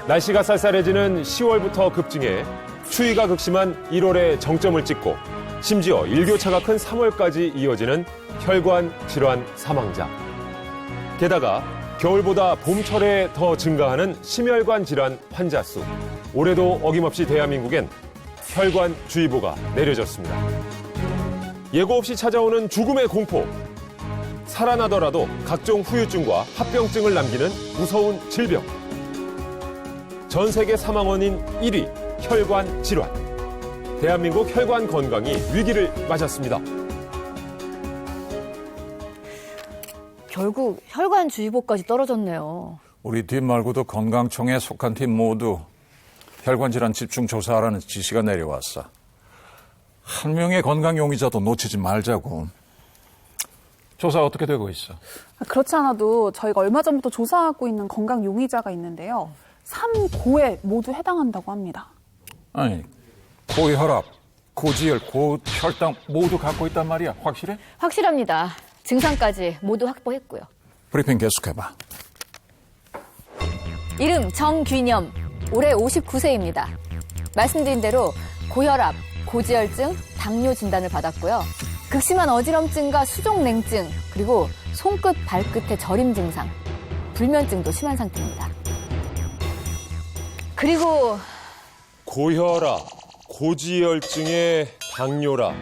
날씨가 쌀쌀해지는 10월부터 급증해 추위가 극심한 1월에 정점을 찍고 심지어 일교차가 큰 3월까지 이어지는 혈관 질환 사망자. 게다가 겨울보다 봄철에 더 증가하는 심혈관 질환 환자 수. 올해도 어김없이 대한민국엔 혈관주의보가 내려졌습니다. 예고 없이 찾아오는 죽음의 공포. 살아나더라도 각종 후유증과 합병증을 남기는 무서운 질병. 전 세계 사망 원인 1위, 혈관 질환. 대한민국 혈관 건강이 위기를 맞았습니다. 결국 혈관주의보까지 떨어졌네요. 우리 팀 말고도 건강청에 속한 팀 모두 혈관질환 집중조사하라는 지시가 내려왔어. 한 명의 건강 용의자도 놓치지 말자고. 조사 어떻게 되고 있어? 그렇지 않아도 저희가 얼마 전부터 조사하고 있는 건강 용의자가 있는데요. 3고에 모두 해당한다고 합니다. 아니, 고혈압, 고지혈, 고혈당 모두 갖고 있단 말이야. 확실해? 확실합니다. 증상까지 모두 확보했고요. 브리핑 계속해봐. 이름 정귀념, 올해 59세입니다. 말씀드린 대로 고혈압, 고지혈증, 당뇨 진단을 받았고요. 극심한 어지럼증과 수족냉증, 그리고 손끝, 발끝의 저림 증상, 불면증도 심한 상태입니다. 그리고 고혈압, 고지혈증에 당뇨라.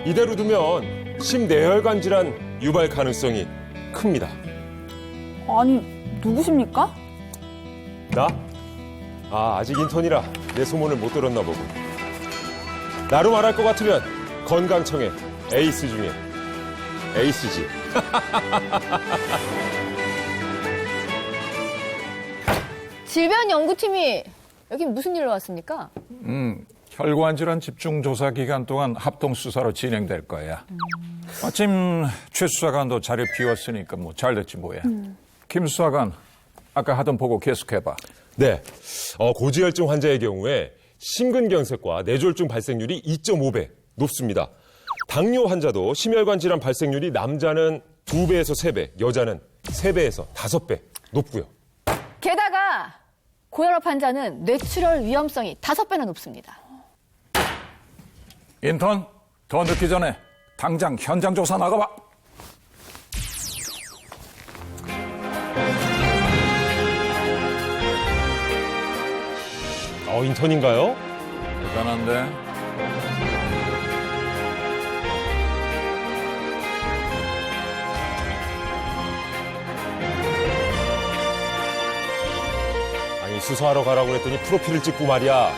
이대로 두면 심내혈관 질환 유발 가능성이 큽니다. 아니, 누구십니까? 나? 아직 인턴이라 내 소문을 못 들었나 보군. 나로 말할 것 같으면 건강청의 에이스 중에 에이스지. 질병연구팀이 여기 무슨 일로 왔습니까? 혈관질환 집중조사 기간 동안 합동수사로 진행될 거야. 마침 최 수사관도 자리 비웠으니까 뭐 잘 됐지 뭐야. 김 수사관, 아까 하던 보고 계속해봐. 네, 고지혈증 환자의 경우에 심근경색과 뇌졸중 발생률이 2.5배 높습니다. 당뇨 환자도 심혈관 질환 발생률이 남자는 2배에서 3배, 여자는 3배에서 5배 높고요. 게다가 고혈압 환자는 뇌출혈 위험성이 5배나 높습니다. 인턴, 더 늦기 전에 당장 현장 조사 나가봐. 인턴인가요? 대단한데. 아니, 수사하러 가라고 했더니 프로필을 찍고 말이야.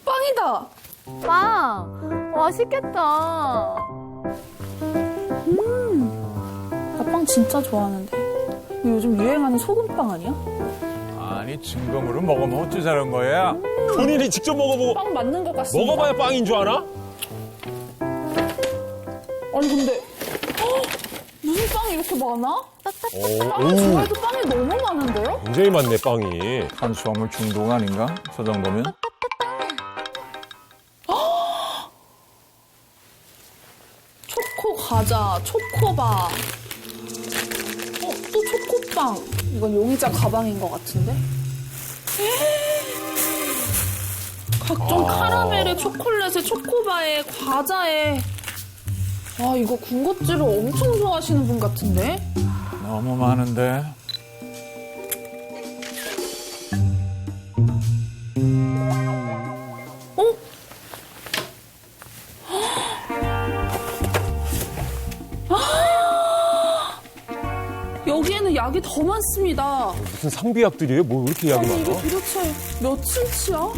빵이다! 빵! 맛있겠다. 나 빵 진짜 좋아하는데. 이거 요즘 유행하는 소금빵 아니야? 아니, 증거물을 먹으면 어쩌자는 거야? 본인이 직접 먹어보고 빵 맞는 것 같습니다. 먹어봐야 빵인 줄 아나? 아니, 근데 무슨 빵이 이렇게 많아? 빵 오, 좋아해도 빵이 너무 많은데요? 굉장히 많네, 빵이. 탄수화물 중독 아닌가? 저 정도면? 초코 과자, 초코바. 또 초코빵. 이건 용의자 가방인 것 같은데? 각종 카라멜에 초콜릿에 초코바에 과자에. 와, 이거 군것질을 엄청 좋아하시는 분 같은데? 너무 많은데. 어? 여기에는 약이 더 많습니다. 무슨 상비약들이에요? 뭐 이렇게 약이 아니, 이거 많아? 도대체 며칠치야?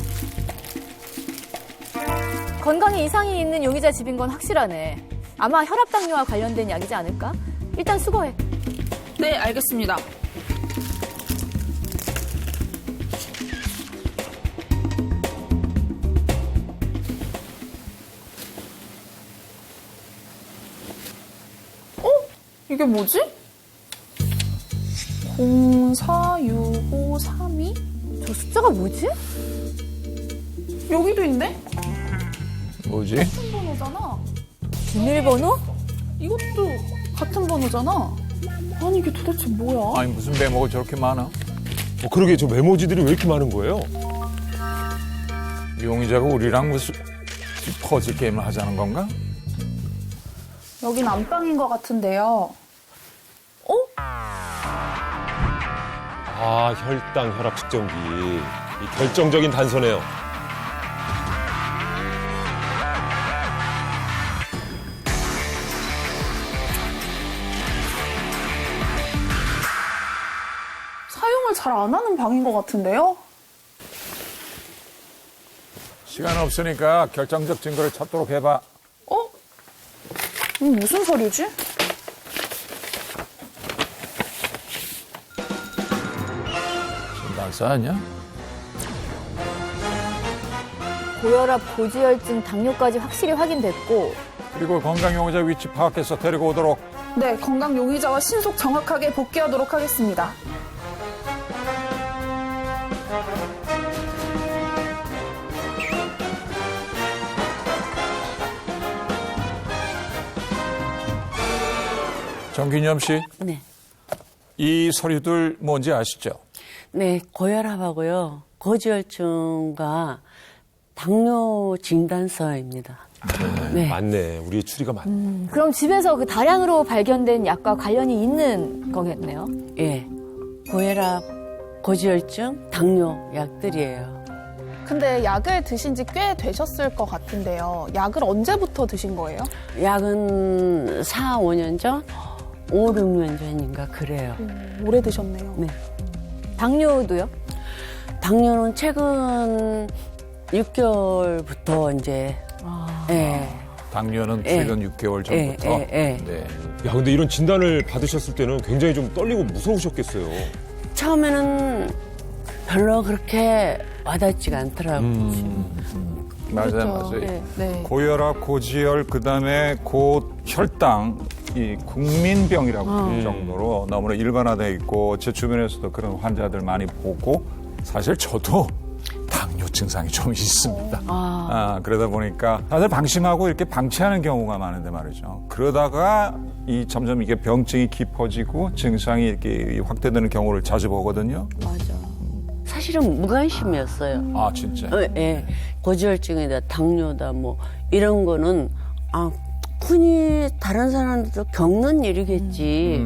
건강에 이상이 있는 용의자 집인 건 확실하네. 아마 혈압당뇨와 관련된 약이지 않을까? 일단 수거해. 네, 알겠습니다. 이게 뭐지? 046532? 저 숫자가 뭐지? 여기도 있네? 뭐지? 같은 번호잖아. 비밀번호? 이것도 같은 번호잖아. 아니 이게 도대체 뭐야? 아니 무슨 메모가 저렇게 많아? 그러게 저 메모지들이 왜 이렇게 많은 거예요? 용의자가 우리랑 무슨 퍼즐 게임을 하자는 건가? 여긴 안방인 것 같은데요. 아, 혈당, 혈압 측정기. 이 결정적인 단서네요. 사용을 잘 안 하는 방인 것 같은데요. 시간 없으니까 결정적 증거를 찾도록 해봐. 무슨 서류지? 진단서 아니야? 고혈압, 고지혈증, 당뇨까지 확실히 확인됐고 그리고 건강 용의자 위치 파악해서 데리고 오도록. 네, 건강 용의자와 신속 정확하게 복귀하도록 하겠습니다. 정균엽 씨, 네. 이 서류들 뭔지 아시죠? 네, 고혈압하고요. 고지혈증과 당뇨 진단서입니다. 네. 맞네. 우리의 추리가 맞네. 그럼 집에서 그 다량으로 발견된 약과 관련이 있는 거겠네요. 예. 고혈압, 고지혈증, 당뇨 약들이에요. 근데 약을 드신 지 꽤 되셨을 것 같은데요. 약을 언제부터 드신 거예요? 약은 4, 5년 전? 5, 6년 전인가 그래요. 오래 드셨네요. 네. 당뇨도요? 당뇨는 최근 6개월부터 이제 예. 당뇨는 예. 최근 6개월 전부터. 예. 네. 야, 근데 이런 진단을 받으셨을 때는 굉장히 좀 떨리고 무서우셨겠어요. 처음에는 별로 그렇게 와닿지가 않더라고요. 맞아요. 네. 고혈압, 고지혈, 그다음에 고혈당, 이 국민병이라고 할 정도로 너무나 일반화되어 있고 제 주변에서도 그런 환자들 많이 보고 사실 저도 당뇨 증상이 좀 있습니다. 그러다 보니까 다들 방심하고 이렇게 방치하는 경우가 많은데 말이죠. 그러다가 점점 이게 병증이 깊어지고 증상이 이렇게 확대되는 경우를 자주 보거든요. 맞아. 사실은 무관심이었어요. 아, 진짜? 예. 고지혈증이다, 당뇨다, 뭐, 이런 거는, 흔히 다른 사람들도 겪는 일이겠지.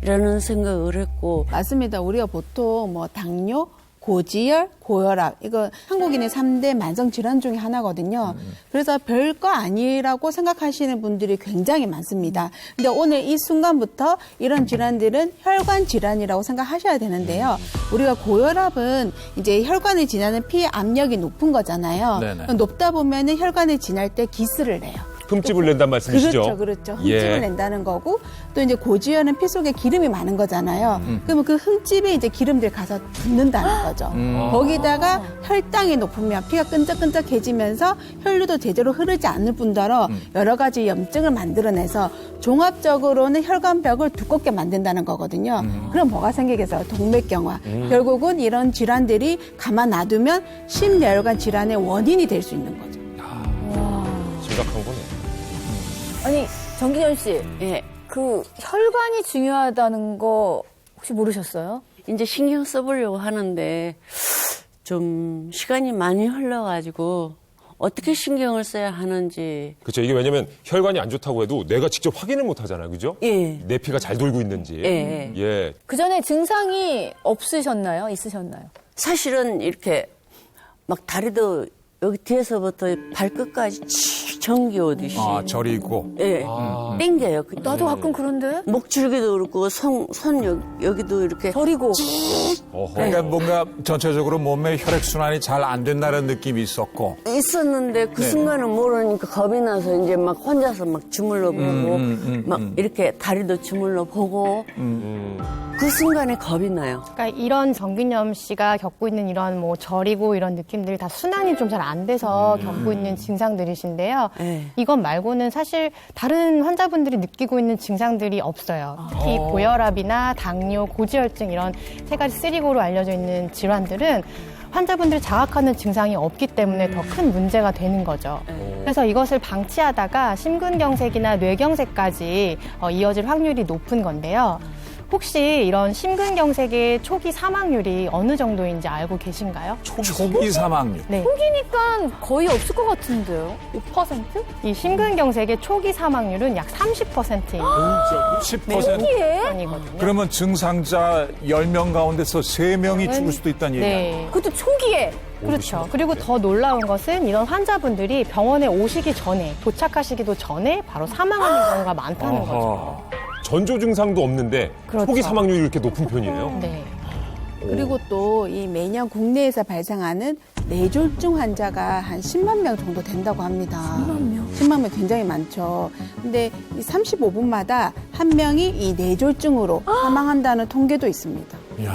라는 생각을 했고. 맞습니다. 우리가 보통 뭐 당뇨, 고지혈, 고혈압 이거 한국인의 3대 만성 질환 중에 하나거든요. 그래서 별거 아니라고 생각하시는 분들이 굉장히 많습니다. 근데 오늘 이 순간부터 이런 질환들은 혈관 질환이라고 생각하셔야 되는데요. 우리가 고혈압은 이제 혈관을 지나는 피 압력이 높은 거잖아요. 네네. 높다 보면은 혈관을 지날 때 기스를 내요. 흠집을 낸단 말씀이시죠? 그렇죠. 예. 흠집을 낸다는 거고 또 이제 고지혈은 피 속에 기름이 많은 거잖아요. 그러면 그 흠집에 이제 기름들이 가서 붙는다는 거죠. 거기다가 혈당이 높으면 피가 끈적끈적해지면서 혈류도 제대로 흐르지 않을 뿐더러 여러 가지 염증을 만들어내서 종합적으로는 혈관벽을 두껍게 만든다는 거거든요. 그럼 뭐가 생기겠어요? 동맥경화. 결국은 이런 질환들이 가만 놔두면 심혈관 질환의 원인이 될 수 있는 거죠. 심각한 거네. 아니, 정기현 씨. 예. 그 혈관이 중요하다는 거 혹시 모르셨어요? 이제 신경 써보려고 하는데, 좀 시간이 많이 흘러가지고, 어떻게 신경을 써야 하는지. 그렇죠. 이게 왜냐면 혈관이 안 좋다고 해도 내가 직접 확인을 못 하잖아요. 그죠? 예. 내 피가 잘 돌고 있는지. 예. 예. 그 전에 증상이 없으셨나요? 있으셨나요? 사실은 이렇게 막 다리도 여기 뒤에서부터 발끝까지 전기 오듯이. 저리고. 예. 땡겨요. 나도 가끔 그런데. 목줄기도 그렇고, 손 여기도 이렇게. 저리고. 어허. 그러니까 뭔가 전체적으로 몸의 혈액순환이 잘 안 된다는 느낌이 있었고. 있었는데 그 순간은 모르니까 겁이 나서 이제 막 혼자서 막 주물러 보고, 막 이렇게 다리도 주물러 보고, 그 순간에 겁이 나요. 그러니까 이런 정균엽 씨가 겪고 있는 이런 뭐 저리고 이런 느낌들이 다 순환이 좀 잘 안 돼서 겪고 있는 증상들이신데요. 네. 이것 말고는 사실 다른 환자분들이 느끼고 있는 증상들이 없어요. 특히 고혈압이나 당뇨, 고지혈증 이런 세 가지 쓰리고로 알려져 있는 질환들은 환자분들이 자각하는 증상이 없기 때문에 더 큰 문제가 되는 거죠. 그래서 이것을 방치하다가 심근경색이나 뇌경색까지 이어질 확률이 높은 건데요. 혹시 이런 심근경색의 초기 사망률이 어느 정도인지 알고 계신가요? 초기 사망률. 네. 초기니까 거의 없을 것 같은데요. 5%? 이 심근경색의 초기 사망률은 약 30%예요. 10%. 초기에? 편이거든요. 그러면 증상자 10명 가운데서 3명이 죽을 수도 있다는 얘기야. 네. 그것도 초기에. 그렇죠. 그리고 더 놀라운 것은 이런 환자분들이 병원에 오시기 전에, 도착하시기도 전에 바로 사망하는 경우가 많다는 거죠. 어허. 전조 증상도 없는데 그렇죠. 초기 사망률이 이렇게 높은 편이네요. 네. 그리고 또 이 매년 국내에서 발생하는 뇌졸중 환자가 한 10만 명 정도 된다고 합니다. 10만 명 굉장히 많죠. 근데 이 35분마다 한 명이 이 뇌졸중으로 사망한다는 통계도 있습니다. 이야.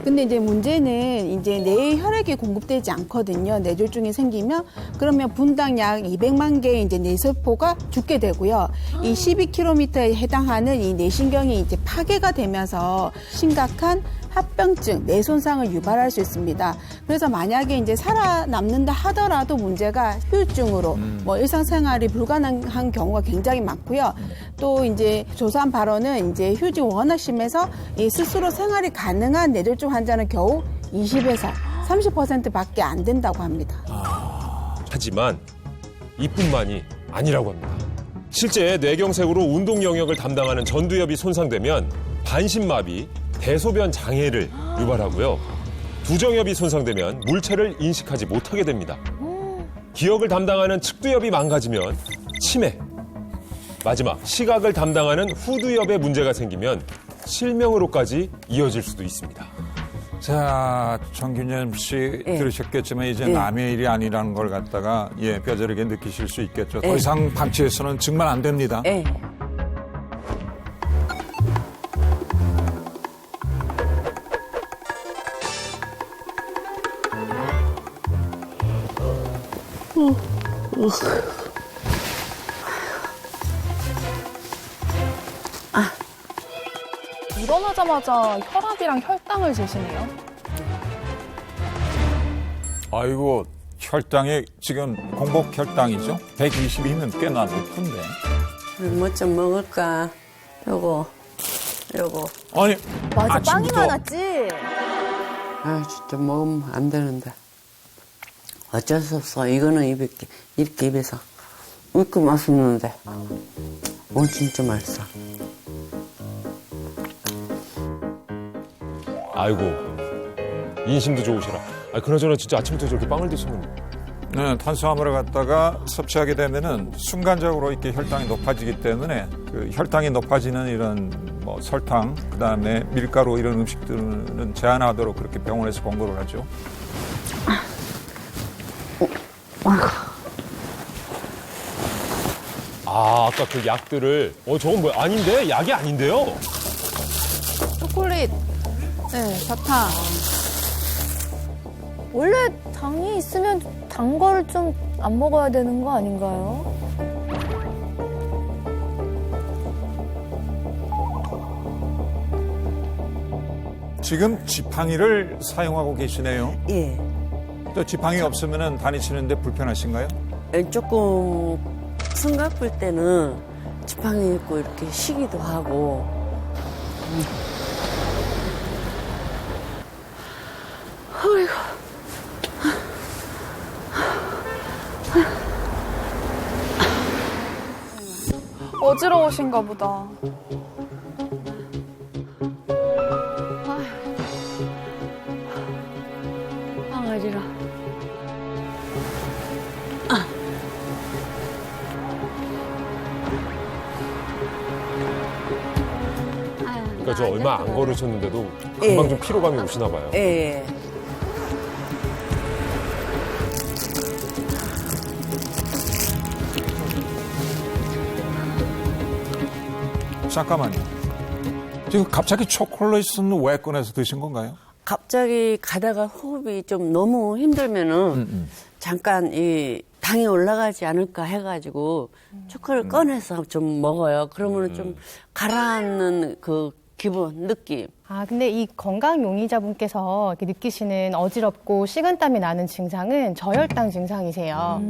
근데 이제 문제는 이제 뇌에 혈액이 공급되지 않거든요. 뇌졸중이 생기면 그러면 분당 약 200만 개의 이제 뇌세포가 죽게 되고요. 이 12km에 해당하는 이 뇌신경이 이제 파괴가 되면서 심각한 합병증, 뇌 손상을 유발할 수 있습니다. 그래서 만약에 이제 살아남는다 하더라도 문제가 후유증으로 뭐 일상생활이 불가능한 경우가 굉장히 많고요. 또 이제 조사한 바로는 이제 휴증이 워낙 심해서 이 스스로 생활이 가능한 뇌졸중 환자는 겨우 20에서 30%밖에 안 된다고 합니다. 하지만 이뿐만이 아니라고 합니다. 실제 뇌경색으로 운동 영역을 담당하는 전두엽이 손상되면 반신마비, 대소변 장애를 유발하고요. 두정엽이 손상되면 물체를 인식하지 못하게 됩니다. 기억을 담당하는 측두엽이 망가지면 치매, 마지막 시각을 담당하는 후두엽에 문제가 생기면 실명으로까지 이어질 수도 있습니다. 자, 정균엽 씨 예. 들으셨겠지만 이제 예. 남의 일이 아니라는 걸 갖다가 뼈저리게 느끼실 수 있겠죠. 더 예. 이상 방치해서는 정말 안 됩니다. 예. 일어나자마자 혈압이랑 혈당을 재시네요. 아이고, 혈당이 지금 공복 혈당이죠? 120이면 꽤나 높은데. 뭐 좀 먹을까? 요거. 아니, 맞아, 빵이 아침부터 많았지. 아, 진짜 먹으면 안 되는데. 어쩔 수 없어. 이거는 이렇게 입에서 이렇게 맛있는데. 진짜 맛있어. 아이고, 인심도 좋으시라. 그나저나 진짜 아침부터 저렇게 빵을 드시면 네, 탄수화물을 갖다가 섭취하게 되면은 순간적으로 이렇게 혈당이 높아지기 때문에 그 혈당이 높아지는 이런 뭐 설탕, 그 다음에 밀가루 이런 음식들은 제한하도록 그렇게 병원에서 권고를 하죠. 아까 그 약들을 저건 뭐야? 아닌데? 약이 아닌데요? 초콜릿, 네, 사탕. 원래 당이 있으면 단 걸 좀 안 먹어야 되는 거 아닌가요? 지금 지팡이를 사용하고 계시네요. 예. 또 지팡이 없으면은 다니시는데 불편하신가요? 조금 숨가쁠 때는 지팡이 있고 이렇게 쉬기도 하고. 어지러우신가 보다. 강아지라. 그러니까 저 얼마 안 걸으셨는데도 금방 좀 피로감이 오시나 봐요. 예. 잠깐만요. 지금 갑자기 초콜릿은 왜 꺼내서 드신 건가요? 갑자기 가다가 호흡이 좀 너무 힘들면은 잠깐 이 당이 올라가지 않을까 해가지고 초코를 꺼내서 좀 먹어요. 그러면 좀 가라앉는 그 기분, 느낌. 아, 근데 이 건강 용의자분께서 이렇게 느끼시는 어지럽고 식은땀이 나는 증상은 저혈당 증상이세요.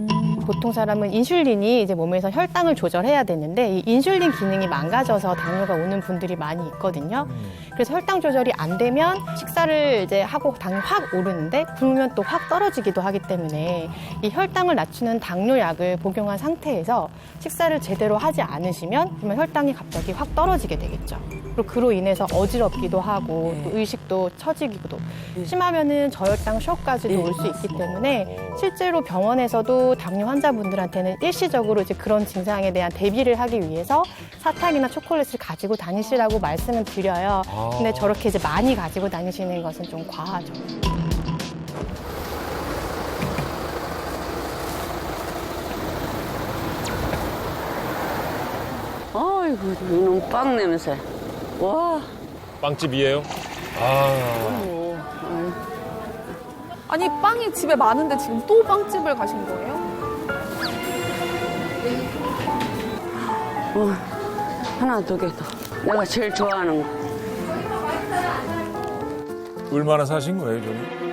보통 사람은 인슐린이 이제 몸에서 혈당을 조절해야 되는데 이 인슐린 기능이 망가져서 당뇨가 오는 분들이 많이 있거든요. 그래서 혈당 조절이 안 되면 식사를 이제 하고 당이 확 오르는데 굶으면 또 확 떨어지기도 하기 때문에 이 혈당을 낮추는 당뇨약을 복용한 상태에서 식사를 제대로 하지 않으시면 그러면 혈당이 갑자기 확 떨어지게 되겠죠. 그리고 그로 인해서 어지럽기도 하고 또 의식도 처지기도 심하면은 저혈당 쇼까지도 올 수 있기 때문에 실제로 병원에서도 당뇨 환자분들한테는 일시적으로 이제 그런 증상에 대한 대비를 하기 위해서 사탕이나 초콜릿을 가지고 다니시라고 말씀을 드려요. 근데 저렇게 이제 많이 가지고 다니시는 것은 좀 과하죠. 아이고, 이놈 빵 냄새. 와. 빵집이에요? 아니 빵이 집에 많은데 지금 또 빵집을 가신 거예요? 하나, 두 개 더. 내가 제일 좋아하는 거. 얼마나 사신 거예요, 저는?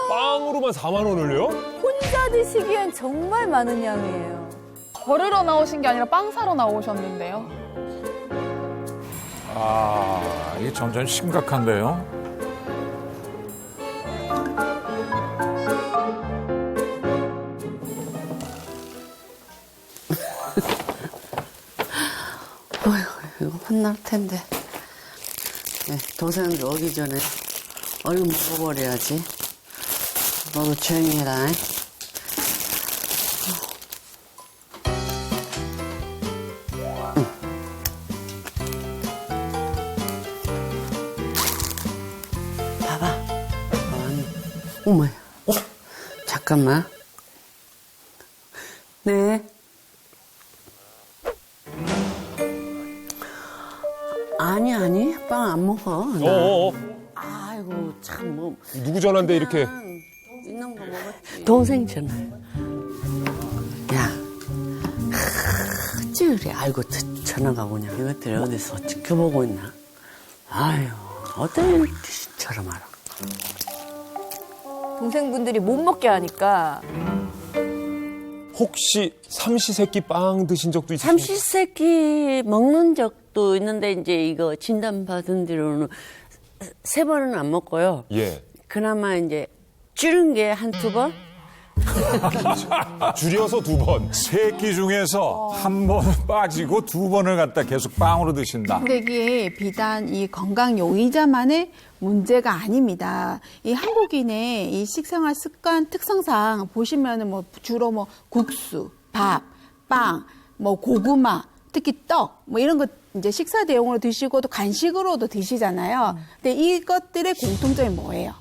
빵으로만 4만 원을요? 혼자 드시기엔 정말 많은 양이에요. 걸으러 나오신 게 아니라 빵 사러 나오셨는데요. 아, 이게 점점 심각한데요? 어휴, 이거 혼날 텐데. 네, 동생들 오기 전에 얼른 먹어버려야지. 너도 조용히 해라. 봐봐. 어머야. 잠깐만. 네. 아니, 빵 안 먹어. 나. 어어어. 아이고, 참, 뭐. 누구 전화인데 이렇게. 있는 거 먹었지. 동생 전화. 야, 어찌 그래. 아이고, 전화가 오냐. 이것들이 어디서 지켜보고 있나. 아유, 어떤 짓처럼 알아. 동생분들이 못 먹게 하니까 혹시 삼시세끼 빵 드신 적도 있으십니까? 삼시세끼 먹는 적도 있는데, 이제 이거 진단받은 뒤로는 3번은 안 먹고요. 예. 그나마 이제 줄은 게 한두 번? 줄여서 2번. 세 끼 중에서 한 번 빠지고 2번을 갖다 계속 빵으로 드신다. 근데 이게 비단 이 건강 용의자만의 문제가 아닙니다. 이 한국인의 이 식생활 습관 특성상 보시면은 뭐 주로 뭐 국수, 밥, 빵, 뭐 고구마, 특히 떡, 뭐 이런 것 이제 식사 대용으로 드시고도 간식으로도 드시잖아요. 근데 이것들의 공통점이 뭐예요?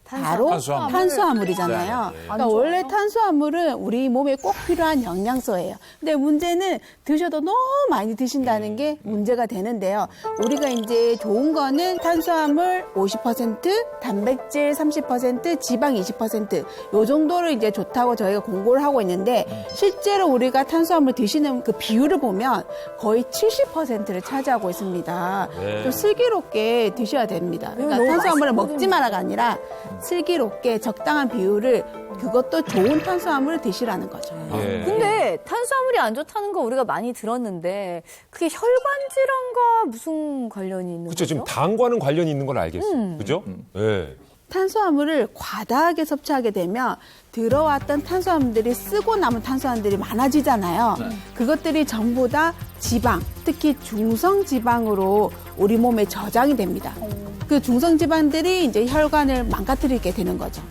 바로 탄수화물. 탄수화물이잖아요. 그러니까 원래 탄수화물은 우리 몸에 꼭 필요한 영양소예요. 근데 문제는 드셔도 너무 많이 드신다는 게 문제가 되는데요. 우리가 이제 좋은 거는 탄수화물 50%, 단백질 30%, 지방 20%, 요 정도를 이제 좋다고 저희가 공고를 하고 있는데 실제로 우리가 탄수화물 드시는 그 비율을 보면 거의 70%를 차지하고 있습니다. 좀 슬기롭게 드셔야 됩니다. 그러니까 탄수화물을 먹지 마라가 아니라 슬기롭게 적당한 비율을 그것도 좋은 탄수화물을 드시라는 거죠. 예. 근데 탄수화물이 안 좋다는 거 우리가 많이 들었는데 그게 혈관 질환과 무슨 관련이 있는 그렇죠. 거죠? 지금 당과는 관련이 있는 건 알겠어요. 그죠? 예. 탄수화물을 과다하게 섭취하게 되면 들어왔던 탄수화물들이 쓰고 남은 탄수화물들이 많아지잖아요. 그것들이 전부 다 지방, 특히 중성지방으로 우리 몸에 저장이 됩니다. 그 중성지방들이 이제 혈관을 망가뜨리게 되는 거죠.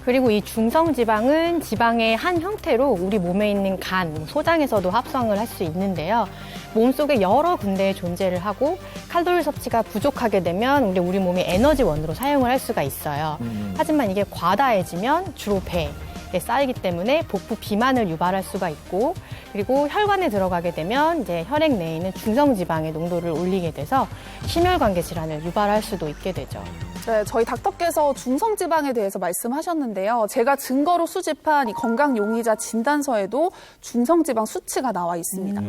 그리고 이 중성지방은 지방의 한 형태로 우리 몸에 있는 간, 소장에서도 합성을 할 수 있는데요. 몸속에 여러 군데에 존재를 하고 칼로리 섭취가 부족하게 되면 우리 몸이 에너지원으로 사용을 할 수가 있어요. 하지만 이게 과다해지면 주로 배, 쌓이기 때문에 복부 비만을 유발할 수가 있고, 그리고 혈관에 들어가게 되면 이제 혈액 내에 있는 중성지방의 농도를 올리게 돼서 심혈관계 질환을 유발할 수도 있게 되죠. 네, 저희 닥터께서 중성지방에 대해서 말씀하셨는데요. 제가 증거로 수집한 이 건강용의자 진단서에도 중성지방 수치가 나와 있습니다.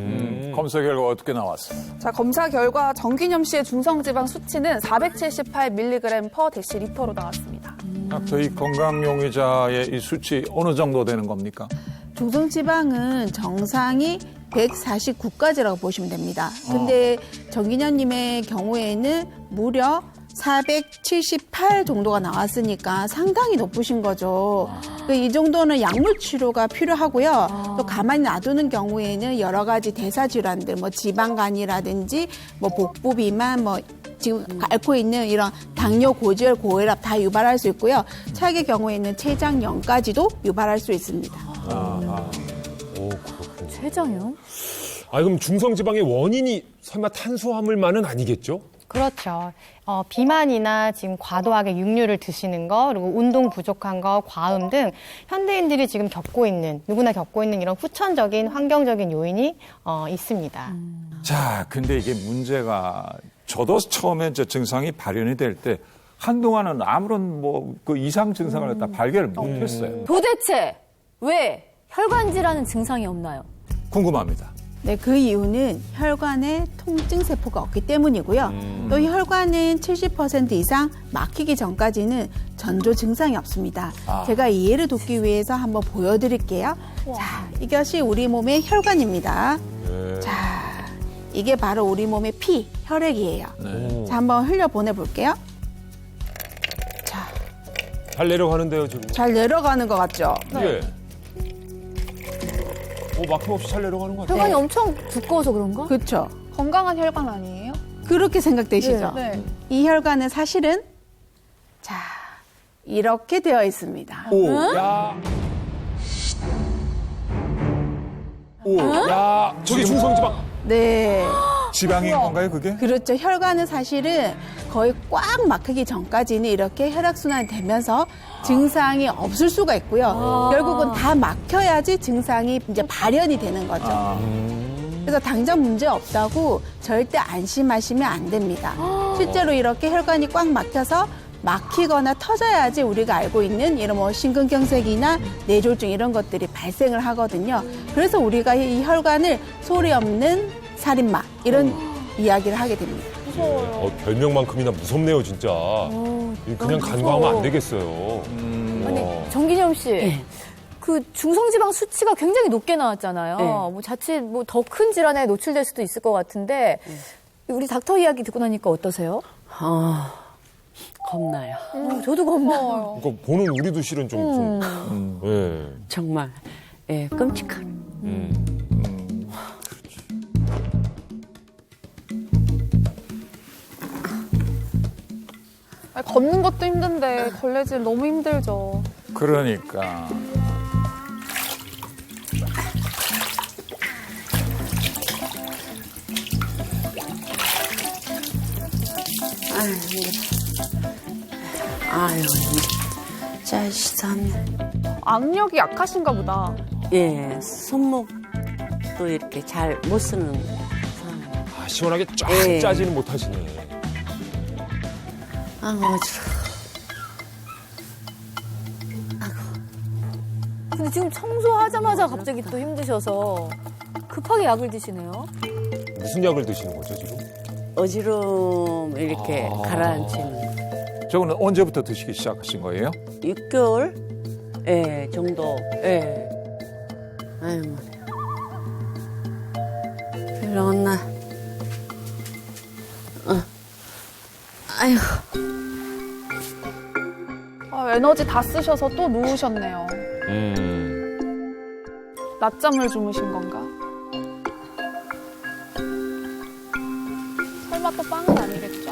검사 결과 어떻게 나왔어요? 자, 검사 결과 정균엽 씨의 중성지방 수치는 478mg/dL/로 나왔습니다. 저희 건강용의자의 이 수치 어느 정도 되는 겁니까? 중성지방은 정상이 149까지라고 보시면 됩니다. 근데 정기녀님의 경우에는 무려 478 정도가 나왔으니까 상당히 높으신 거죠. 이 정도는 약물 치료가 필요하고요. 또 가만히 놔두는 경우에는 여러 가지 대사 질환들, 뭐 지방간이라든지 뭐 복부 비만, 뭐 지금 앓고 있는 이런 당뇨, 고지혈, 고혈압 다 유발할 수 있고요. 차의 경우에는 췌장염까지도 유발할 수 있습니다. 오, 그렇군요. 췌장염? 그럼 중성지방의 원인이 설마 탄수화물만은 아니겠죠? 그렇죠. 비만이나 지금 과도하게 육류를 드시는 거, 그리고 운동 부족한 거, 과음 등 현대인들이 지금 누구나 겪고 있는 이런 후천적인 환경적인 요인이 있습니다. 자, 근데 이게 문제가 저도 처음에 저 증상이 발현이 될 때 한동안은 아무런 그 이상 증상을 갖다 발견을 못했어요. 도대체 왜 혈관 질환은 증상이 없나요? 궁금합니다. 네, 그 이유는 혈관에 통증 세포가 없기 때문이고요. 또 혈관은 70% 이상 막히기 전까지는 전조 증상이 없습니다. 제가 이해를 돕기 위해서 한번 보여드릴게요. 자, 이것이 우리 몸의 혈관입니다. 자, 이게 바로 우리 몸의 피, 혈액이에요. 자, 한번 흘려 보내볼게요. 자, 잘 내려가는데요, 지금. 잘 내려가는 것 같죠? 예. 막힘없이 잘 내려가는 것 같아요. 혈관이 엄청 두꺼워서 그런가? 그렇죠. 건강한 혈관 아니에요? 그렇게 생각되시죠? 네. 이 혈관은 사실은 자, 이렇게 되어 있습니다. 야. 야, 저기 중성지방. 네. 지방인 건가요, 그게? 그렇죠. 혈관은 사실은 거의 꽉 막히기 전까지는 이렇게 혈액순환이 되면서 증상이 없을 수가 있고요. 결국은 다 막혀야지 증상이 이제 발현이 되는 거죠. 그래서 당장 문제 없다고 절대 안심하시면 안 됩니다. 실제로 이렇게 혈관이 꽉 막혀서 막히거나 터져야지 우리가 알고 있는 이런 뭐 심근경색이나 뇌졸중 이런 것들이 발생을 하거든요. 그래서 우리가 이 혈관을 소리 없는 살인마 이런 이야기를 하게 됩니다. 별명만큼이나 무섭네요, 진짜. 그냥 간과하면 안 되겠어요. 아니, 정기념 씨. 그 중성지방 수치가 굉장히 높게 나왔잖아요. 네. 뭐 자칫 뭐 더 큰 질환에 노출될 수도 있을 것 같은데 우리 닥터 이야기 듣고 나니까 어떠세요? 겁나요. 저도 겁나요. 그러니까 보는 우리도 실은 좀. 예. 정말 끔찍한. 아니, 걷는 것도 힘든데 걸레질 너무 힘들죠. 그러니까. 아유, 짜시삼. 악력이 약하신가 보다. 예, 손목도 이렇게 잘 못 쓰는 사람. 시원하게 쫙 예. 짜지는 못하시네. 어지러워. 근데 지금 청소하자마자 갑자기 또 힘드셔서 급하게 약을 드시네요. 무슨 약을 드시는 거죠, 지금? 어지러움 이렇게 가라앉히는. 저거는 언제부터 드시기 시작하신 거예요? 6개월? 예, 정도. 예. 아유, 머리. 빌러나. 아유. 에너지 다 쓰셔서 또 누우셨네요. 낮잠을 주무신 건가? 설마 또 빵은 아니겠죠?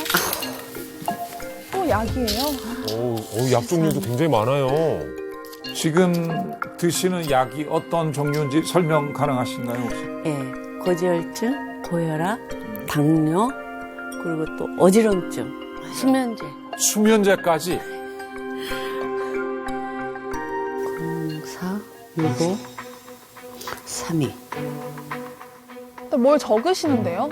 또 약이에요? 약 종류도 굉장히 많아요. 지금 드시는 약이 어떤 종류인지 설명 가능하신가요, 혹시? 예, 고지혈증, 고혈압, 당뇨, 그리고 또 어지럼증, 수면제. 수면제까지? 04 그리고 3위. 또 뭘 적으시는데요?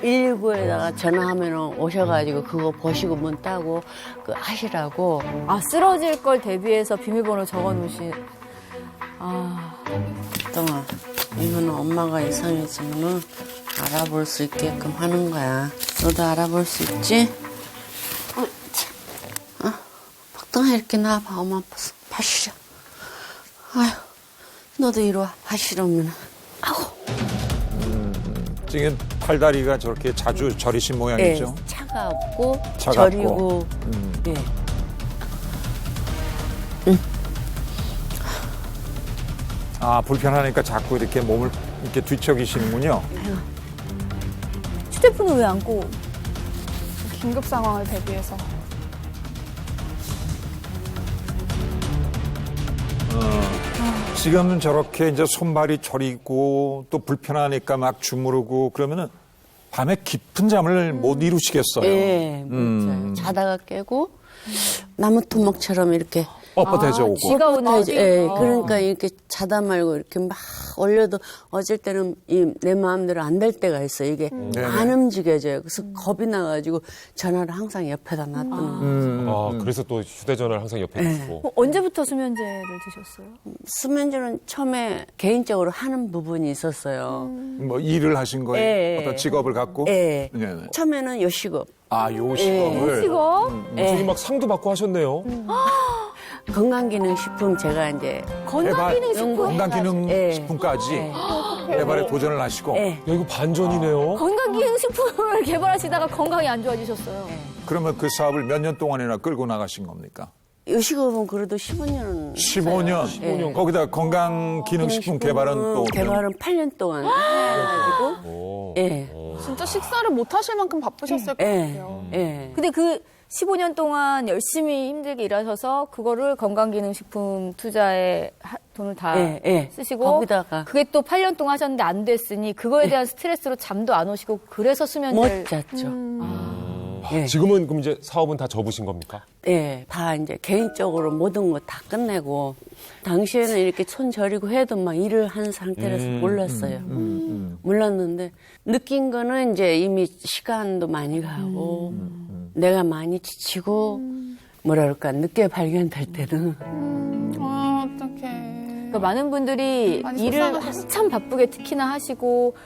119에다가 전화하면 오셔가지고 그거 보시고 문 따고 그 하시라고. 아, 쓰러질 걸 대비해서 비밀번호 적어 놓으신. 아, 동아, 이거는 엄마가 이상해지면은 알아볼 수 있게끔 하는 거야. 너도 알아볼 수 있지? 박동아 이렇게 나와봐. 엄마 아파서. 발 시려. 아휴, 너도 이리 와. 발 시려면. 아우. 지금 팔다리가 저렇게 자주 저리신 모양이죠. 예, 차갑고, 차갑고. 저리고. 예. 아, 불편하니까 자꾸 이렇게 몸을 이렇게 뒤척이시는군요. 휴대폰을 왜 안고? 긴급 상황을 대비해서. 지금은 저렇게 이제 손발이 저리고 또 불편하니까 막 주무르고 그러면은 밤에 깊은 잠을 못 이루시겠어요. 예, 맞아요. 자다가 깨고, 나무 토막처럼 이렇게. 뻣뻣해져 오고. 쥐가 오는 예, 그러니까 이렇게 자다 말고 이렇게 막 올려도 어쩔 때는 내 마음대로 안 될 때가 있어요. 이게 안 움직여져요. 그래서 겁이 나가지고 전화를 항상 옆에다 놔두는. 그래서 또 휴대전화를 항상 옆에 두고. 언제부터 수면제를 드셨어요? 수면제는 처음에 개인적으로 하는 부분이 있었어요. 뭐 일을 하신 거예요? 예. 어떤 직업을 갖고? 예. 네네. 처음에는 요식업. 아, 요 직업을. 이거? 저기 막 상도 받고 하셨네요. 건강기능식품 제가 이제 건강기능식품. 건강기능식품까지 개발에 도전을 하시고. 예. 야, 이거 반전이네요. 건강기능식품을 개발하시다가 건강이 안 좋아지셨어요. 그러면 그 사업을 몇 년 동안이나 끌고 나가신 겁니까? 요식업은 그래도 15년은 15년. 예. 거기다 건강기능식품 개발은 또. 개발은 8년 동안 해가지고 예. 진짜 식사를 못 하실 만큼 바쁘셨을 것 예. 같아요. 예. 근데 그 15년 동안 열심히 힘들게 일하셔서 그거를 건강기능식품 투자에 돈을 다 예, 예. 쓰시고 거기다가. 그게 또 8년 동안 하셨는데 안 됐으니 그거에 대한 스트레스로 잠도 안 오시고 그래서 수면제를 못 잤죠. 예. 지금은 그럼 이제 사업은 다 접으신 겁니까? 예, 다 이제 개인적으로 모든 거 다 끝내고 당시에는 이렇게 손 저리고 해도 막 일을 하는 상태라서 몰랐어요. 몰랐는데 느낀 거는 이제 이미 시간도 많이 가고 내가 많이 지치고 뭐랄까 늦게 발견될 때는 아, 어떡해. 그러니까 많은 분들이 많이 일을 속상하셨어요. 한참 바쁘게 특히나 하시고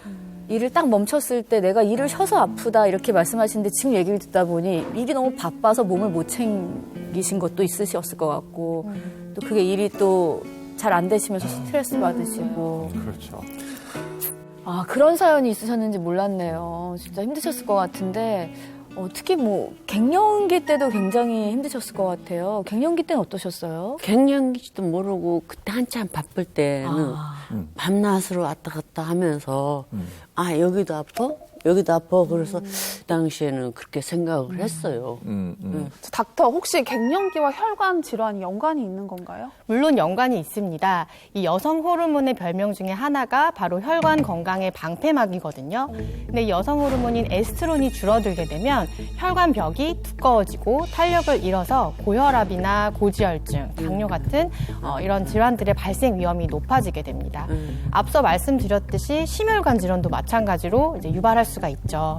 일을 딱 멈췄을 때 내가 일을 쉬어서 아프다 이렇게 말씀하시는데 지금 얘기를 듣다 보니 일이 너무 바빠서 몸을 못 챙기신 것도 있으셨을 것 같고 또 그게 일이 또 잘 안 되시면서 스트레스 받으시고 그렇죠. 아 그런 사연이 있으셨는지 몰랐네요. 진짜 힘드셨을 것 같은데 특히 뭐 갱년기 때도 굉장히 힘드셨을 것 같아요. 갱년기 때는 어떠셨어요? 갱년기지도 모르고 그때 한참 바쁠 때는 밤낮으로 왔다 갔다 하면서 아 여기도 아파? 여기도 아파? 그래서 그 당시에는 그렇게 생각을 했어요. 닥터, 혹시 갱년기와 혈관 질환이 연관이 있는 건가요? 물론 연관이 있습니다. 이 여성 호르몬의 별명 중에 하나가 바로 혈관 건강의 방패막이거든요. 근데 여성 호르몬인 에스트론이 줄어들게 되면 혈관 벽이 두꺼워지고 탄력을 잃어서 고혈압이나 고지혈증, 당뇨 같은 이런 질환들의 발생 위험이 높아지게 됩니다. 앞서 말씀드렸듯이 심혈관 질환도 마찬가지로 이제 유발할 수가 있죠.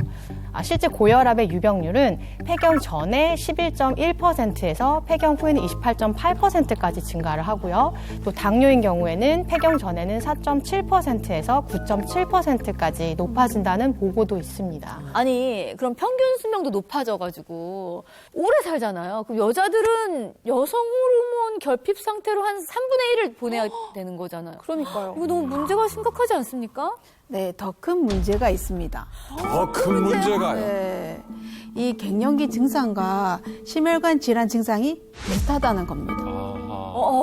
실제 고혈압의 유병률은 폐경 전에 11.1%에서 폐경 후에는 28.8%까지 증가를 하고요. 또 당뇨인 경우에는 폐경 전에는 4.7%에서 9.7%까지 높아진다는 보고도 있습니다. 아니 그럼 평균 수명도 높아져가지고 오래 살잖아요. 그럼 여자들은 여성 호르몬 결핍 상태로 한 3분의 1을 보내야 되는 거잖아요. 그러니까요. 이거 너무 문제가 심각하지 않습니까? 네, 더 큰 문제가 있습니다. 큰 문제가요. 네, 이 갱년기 증상과 심혈관 질환 증상이 비슷하다는 겁니다.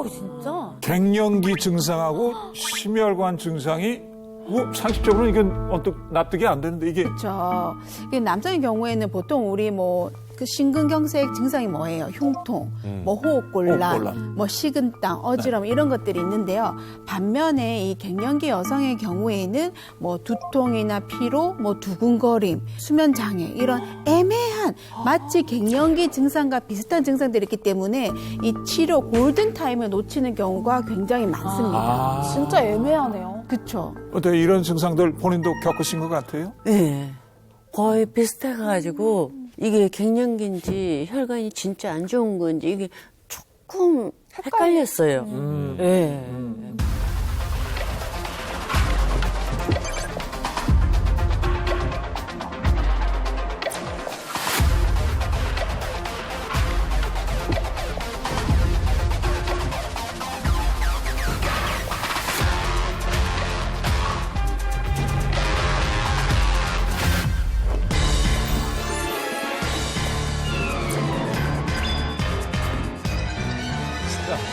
진짜? 갱년기 증상하고 심혈관 증상이 뭐 상식적으로 이게 납득이 안 되는데 이게 그렇죠. 남성의 경우에는 보통 우리 뭐 그 심근경색 증상이 뭐예요? 흉통, 뭐 호흡곤란, 호흡곤란. 뭐 식은땀, 어지러움 이런 것들이 있는데요. 반면에 이 갱년기 여성의 경우에는 뭐 두통이나 피로, 뭐 두근거림, 수면 장애 이런 애매한 마치 갱년기 증상과 비슷한 증상들이 있기 때문에 이 치료 골든 타임을 놓치는 경우가 굉장히 많습니다. 진짜 애매하네요. 그렇죠. 어때 이런 증상들 본인도 겪으신 것 같아요? 네. 거의 비슷해가지고 이게 갱년기인지 혈관이 진짜 안 좋은 건지 이게 조금 헷갈렸어요. 네.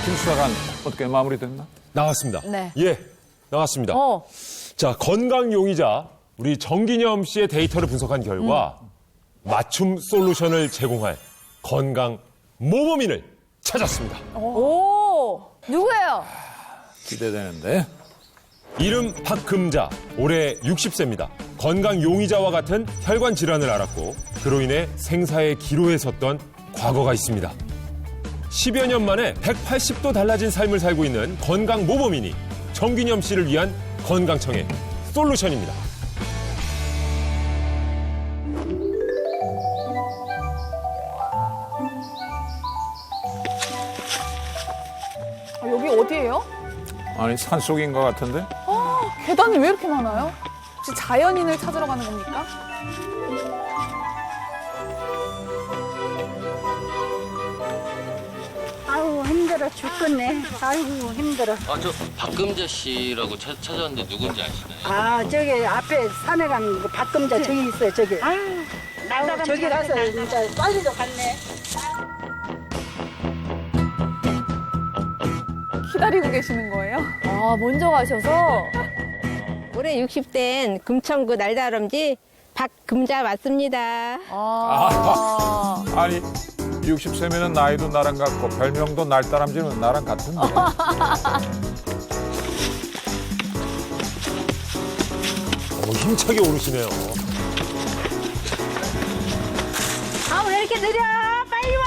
김수사관 어떻게 마무리됐나? 나왔습니다. 네. 예, 나왔습니다. 자, 건강 용의자 우리 정기념 씨의 데이터를 분석한 결과 맞춤 솔루션을 제공할 건강 모범인을 찾았습니다. 오, 누구예요? 기대되는데. 이름 박금자, 올해 60세입니다. 건강 용의자와 같은 혈관 질환을 앓았고 그로 인해 생사의 기로에 섰던 과거가 있습니다. 10여 년 만에 180도 달라진 삶을 살고 있는 건강 모범인이 정기념 씨를 위한 건강청의 솔루션입니다. 여기 어디예요? 아니 산속인 것 같은데? 계단이 왜 이렇게 많아요? 혹시 자연인을 찾으러 가는 겁니까? 아우 힘들어 죽겠네. 아이고 힘들어. 아, 저 박금자 씨라고 찾아왔는데 누군지 아시나요? 아 저기 앞에 산에 가면 그 박금자 저기 있어요 저기. 아유 저기 가서 이제 빨리도 갔네. 기다리고 계시는 거예요? 아, 먼저 가셔서. 올해 60대인 금천구 날다람쥐 박금자 맞습니다. 아니 60세면은 나이도 나랑 같고 별명도 날다람쥐는 나랑 같은데. 힘차게 오르시네요. 아 왜 이렇게 느려? 빨리 와.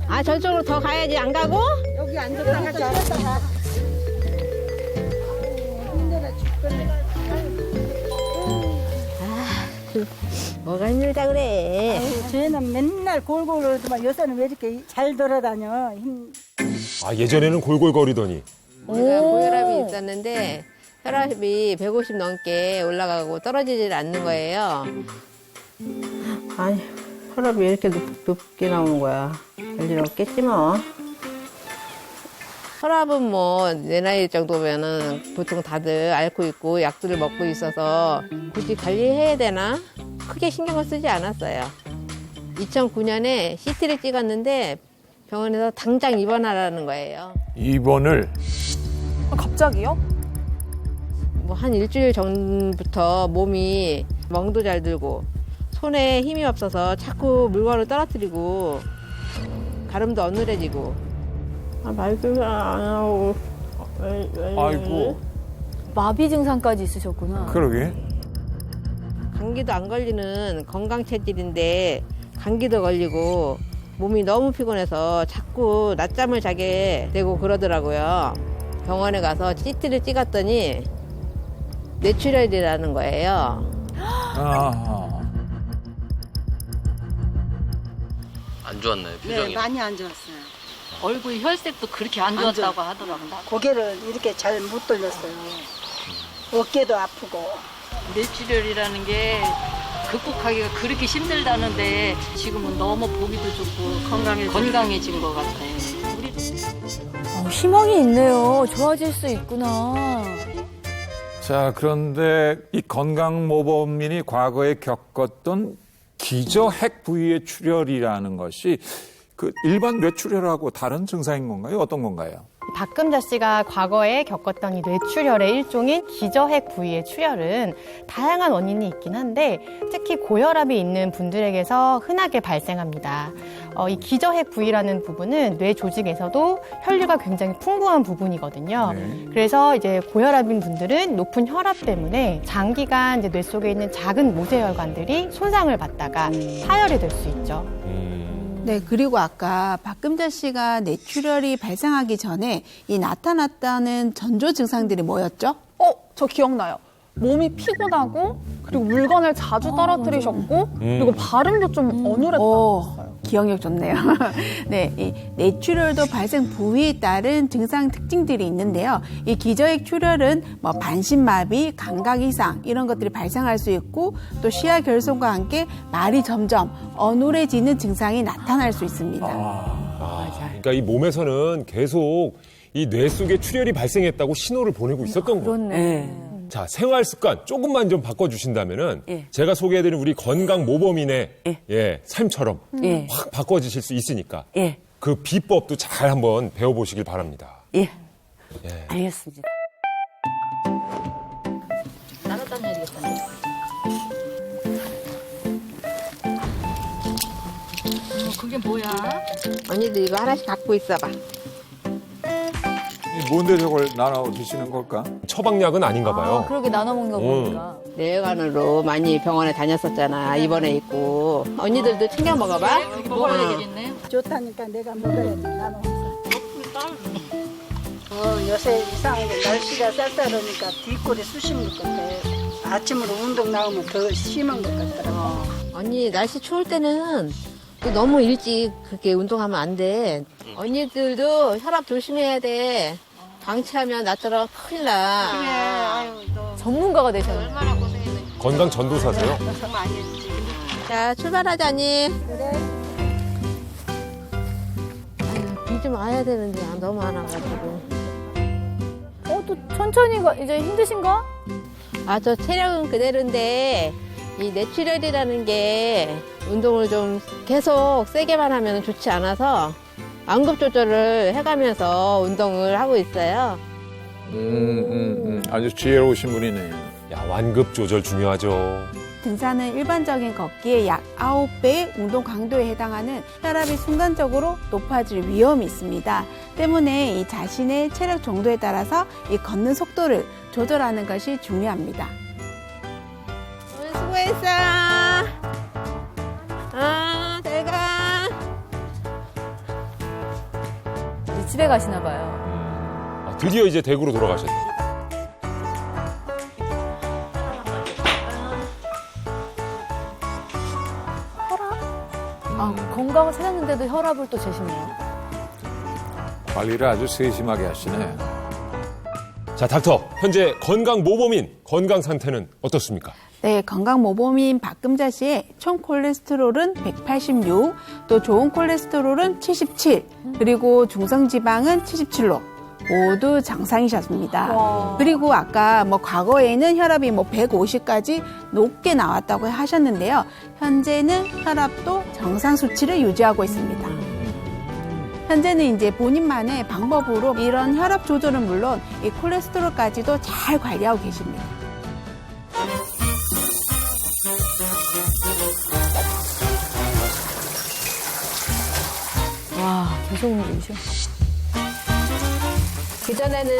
아 저쪽으로 더 가야지 안 가고? 여기 앉았다가 저랬다가. 뭐가 힘들다 그래. 쟤는 맨날 골골 그러더만 요새는 왜 이렇게 잘 돌아다녀? 아, 예전에는 골골거리더니 내가 고혈압이 있었는데 혈압이 150 넘게 올라가고 떨어지질 않는 거예요. 아니 혈압이 왜 이렇게 높게 나오는 거야? 별일 없겠지 뭐. 혈압은 뭐 내 나이 정도면은 보통 다들 앓고 있고 약들을 먹고 있어서 굳이 관리해야 되나? 크게 신경을 쓰지 않았어요. 2009년에 CT를 찍었는데 병원에서 당장 입원하라는 거예요. 입원을 갑자기요? 뭐 한 일주일 전부터 몸이 멍도 잘 들고 손에 힘이 없어서 자꾸 물건을 떨어뜨리고 가름도 어눌해지고 말도 안 하고 아이고 마비 증상까지 있으셨구나. 그러게. 감기도 안 걸리는 건강 체질인데 감기도 걸리고 몸이 너무 피곤해서 자꾸 낮잠을 자게 되고 그러더라고요. 병원에 가서 CT를 찍었더니 뇌출혈이라는 거예요. 아, 안 좋았나요, 표정이? 네 많이 안 좋았어요. 얼굴 혈색도 그렇게 안 좋았다고 하더라고요. 고개를 이렇게 잘 못 돌렸어요. 어깨도 아프고. 뇌출혈이라는 게 극복하기가 그렇게 힘들다는데 지금은 너무 보기도 좋고 건강해진 것 같아요. 우리 희망이 있네요. 좋아질 수 있구나. 자 그런데 이 건강 모범민이 과거에 겪었던 기저핵 부위의 출혈이라는 것이 그 일반 뇌출혈하고 다른 증상인 건가요? 어떤 건가요? 박금자 씨가 과거에 겪었던 이 뇌출혈의 일종인 기저핵 부위의 출혈은 다양한 원인이 있긴 한데 특히 고혈압이 있는 분들에게서 흔하게 발생합니다. 이 기저핵 부위라는 부분은 뇌 조직에서도 혈류가 굉장히 풍부한 부분이거든요. 그래서 이제 고혈압인 분들은 높은 혈압 때문에 장기간 이제 뇌 속에 있는 작은 모세혈관들이 손상을 받다가 파열이 될 수 있죠. 네, 그리고 아까 박금자 씨가 뇌출혈이 발생하기 전에 이 나타났다는 전조 증상들이 뭐였죠? 저 기억나요. 몸이 피곤하고 그리고 물건을 자주 떨어뜨리셨고 그리고 발음도 좀 어눌했다고 했어요. 기억력 좋네요. 네, 이 뇌출혈도 발생 부위에 따른 증상 특징들이 있는데요. 이 기저핵 출혈은 뭐 반신마비, 감각 이상 이런 것들이 발생할 수 있고 또 시야 결손과 함께 말이 점점 어눌해지는 증상이 나타날 수 있습니다. 그러니까 이 몸에서는 계속 이 뇌 속에 출혈이 발생했다고 신호를 보내고 있었던 거예요. 그렇네. 자, 생활 습관 조금만 좀 바꿔주신다면은 예. 제가 소개해드린 우리 건강 모범인의 삶처럼 예. 확 바꿔지실 수 있으니까 예. 그 비법도 잘 한번 배워보시길 바랍니다. 예. 알겠습니다. 따라다녀야겠다. 그게 뭐야? 언니들 이거 하나씩 갖고 있어봐. 뭔데 저걸 나눠 드시는 걸까? 처방약은 아닌가 봐요. 그렇게 나눠 먹는 거 보니까. 뇌혈관으로 많이 병원에 다녔었잖아. 입원해 있고. 언니들도 챙겨 먹어봐. 먹어야겠네. 좋다니까 내가 먹어야지. 나는 요새 이상하게 날씨가 쌀쌀하니까 뒷골이 쑤시는 것 같아. 아침으로 운동 나오면 더 심한 것 같더라고. 언니 날씨 추울 때는 또 너무 일찍 그렇게 운동하면 안 돼. 언니들도 혈압 조심해야 돼. 방치하면 나처럼 큰일 나. 전문가가 되셨네. 건강 전도사세요? 자, 출발하자, 언니. 그래. 비 좀 와야 되는데 너무 안 와가지고. 또 천천히 이제 힘드신가? 저 체력은 그대로인데 이 뇌출혈이라는 게 운동을 좀 계속 세게만 하면 좋지 않아서 완급 조절을 해가면서 운동을 하고 있어요. 아주 지혜로우신 분이네요. 야, 완급 조절 중요하죠. 등산은 일반적인 걷기의 약 9배의 운동 강도에 해당하는 혈압이 순간적으로 높아질 위험이 있습니다. 때문에 이 자신의 체력 정도에 따라서 이 걷는 속도를 조절하는 것이 중요합니다. 오늘 수고했어. 잘 가. 이제 집에 가시나 봐요. 드디어 이제 대구로 돌아가셨네요. 건강을 찾았는데도 혈압을 또 재시네요. 관리를 아주 세심하게 하시네. 자, 닥터. 현재 건강 모범인 건강 상태는 어떻습니까? 네, 건강 모범인 박금자 씨의 총 콜레스테롤은 186, 또 좋은 콜레스테롤은 77, 그리고 중성 지방은 77로 모두 정상이셨습니다. 그리고 아까 과거에는 혈압이 150까지 높게 나왔다고 하셨는데요. 현재는 혈압도 정상 수치를 유지하고 있습니다. 현재는 이제 본인만의 방법으로 이런 혈압 조절은 물론 이 콜레스테롤까지도 잘 관리하고 계십니다. 와, 계속 움직이셔. 그전에는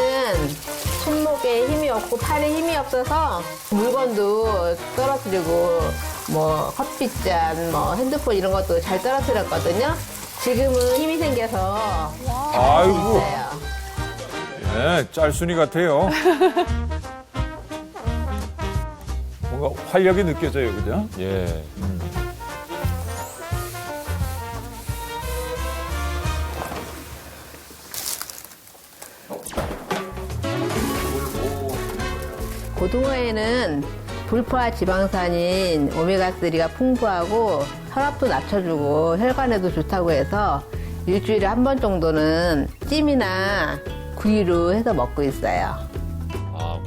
손목에 힘이 없고 팔에 힘이 없어서 물건도 떨어뜨리고 커피잔, 핸드폰 이런 것도 잘 떨어뜨렸거든요. 지금은 힘이 생겨서 아이고. 있어요. 예, 짤순이 같아요. 뭔가 활력이 느껴져요, 그죠? 예. 고등어에는 불포화 지방산인 오메가3가 풍부하고 혈압도 낮춰주고 혈관에도 좋다고 해서 일주일에 한 번 정도는 찜이나 구이로 해서 먹고 있어요.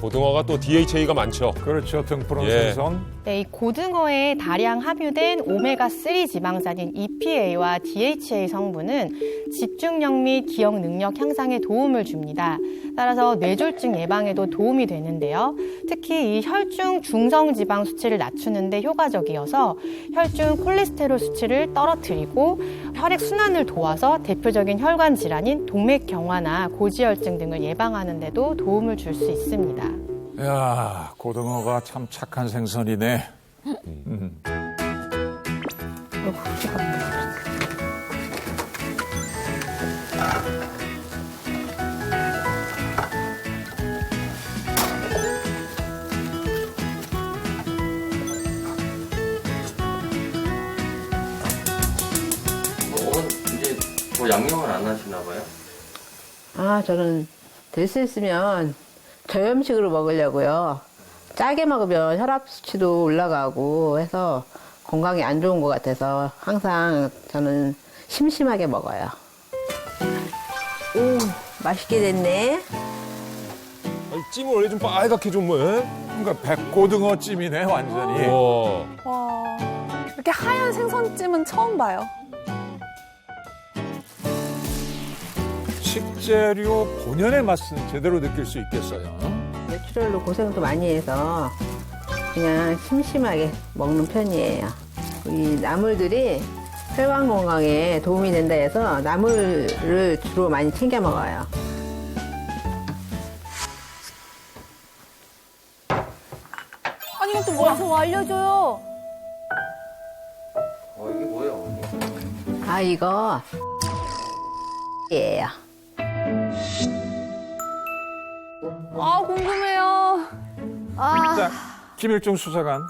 고등어가 또 DHA가 많죠. 그렇죠. 등푸른 예. 생선. 네, 이 고등어에 다량 함유된 오메가3 지방산인 EPA와 DHA 성분은 집중력 및 기억 능력 향상에 도움을 줍니다. 따라서 뇌졸중 예방에도 도움이 되는데요. 특히 이 혈중 중성지방 수치를 낮추는 데 효과적이어서 혈중 콜레스테롤 수치를 떨어뜨리고 혈액 순환을 도와서 대표적인 혈관 질환인 동맥경화나 고지혈증 등을 예방하는 데도 도움을 줄 수 있습니다. 야, 고등어가 참 착한 생선이네. 이제 뭐 양념을 안 하시나 봐요? 아, 저는 될 수 있으면 저염식으로 먹으려고요. 짜게 먹으면 혈압 수치도 올라가고 해서 건강에 안 좋은 것 같아서 항상 저는 심심하게 먹어요. 오, 맛있게 됐네. 아니, 찜을 원래 좀 빨갛게 좀 뭐. 예? 그러니까 백고등어 찜이네, 완전히. 와. 와, 이렇게 하얀 생선찜은 처음 봐요. 식재료 본연의 맛은 제대로 느낄 수 있겠어요. 내추럴로 고생도 많이 해서 그냥 심심하게 먹는 편이에요. 이 나물들이 혈관 건강에 도움이 된다 해서 나물을 주로 많이 챙겨 먹어요. 아니 이건 또 뭐야? 저 알려줘요. 이게 뭐예요, 어머니? 아, 이거 예요. 아 궁금해요. 아 자, 김일중 수사관.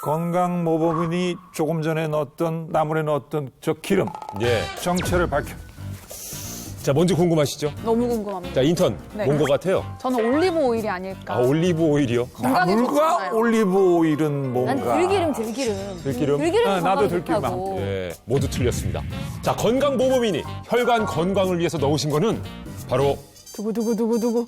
건강 모범인이 조금 전에 넣었던, 나물에 넣었던 저 기름. 예. 정체를 밝혀. 자, 뭔지 궁금하시죠? 너무 궁금합니다. 자, 인턴. 네. 뭔 것 같아요? 저는 올리브 오일이 아닐까. 아, 올리브 오일이요? 건강에 나물과 좋잖아요. 올리브 오일은 난 뭔가. 들기름. 들기름? 들기름 아, 나도 들기름 좋다고. 예, 모두 틀렸습니다. 자, 건강 모범인이 혈관 건강을 위해서 넣으신 거는 바로 두구두구두구두구.